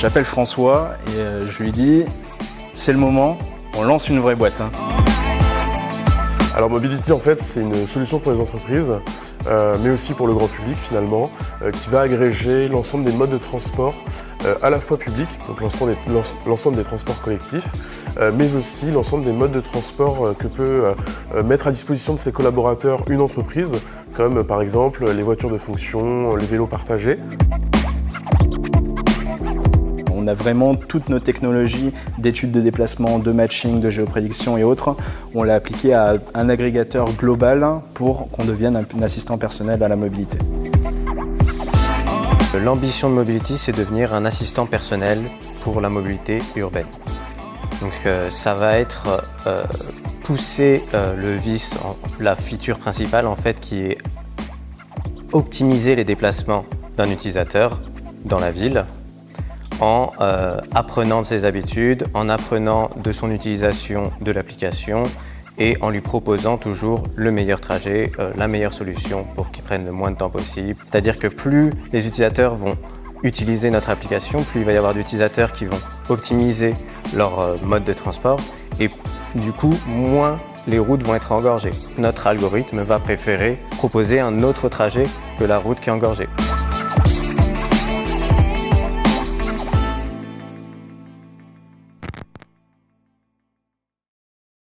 J'appelle François et je lui dis c'est le moment, on lance une vraie boîte. Alors Mobility en fait c'est une solution pour les entreprises, mais aussi pour le grand public finalement, qui va agréger l'ensemble des modes de transport à la fois publics, donc l'ensemble des transports collectifs, mais aussi l'ensemble des modes de transport que peut mettre à disposition de ses collaborateurs une entreprise, comme par exemple les voitures de fonction, les vélos partagés. On a vraiment toutes nos technologies d'études de déplacement, de matching, de géoprédiction et autres. On l'a appliqué à un agrégateur global pour qu'on devienne un assistant personnel à la mobilité. L'ambition de Mobility, c'est devenir un assistant personnel pour la mobilité urbaine. Donc ça va être pousser le vice, la feature principale en fait, qui est optimiser les déplacements d'un utilisateur dans la ville, en apprenant de ses habitudes, en apprenant de son utilisation de l'application et en lui proposant toujours le meilleur trajet, la meilleure solution pour qu'il prenne le moins de temps possible. C'est-à-dire que plus les utilisateurs vont utiliser notre application, plus il va y avoir d'utilisateurs qui vont optimiser leur mode de transport et du coup, moins les routes vont être engorgées. Notre algorithme va préférer proposer un autre trajet que la route qui est engorgée.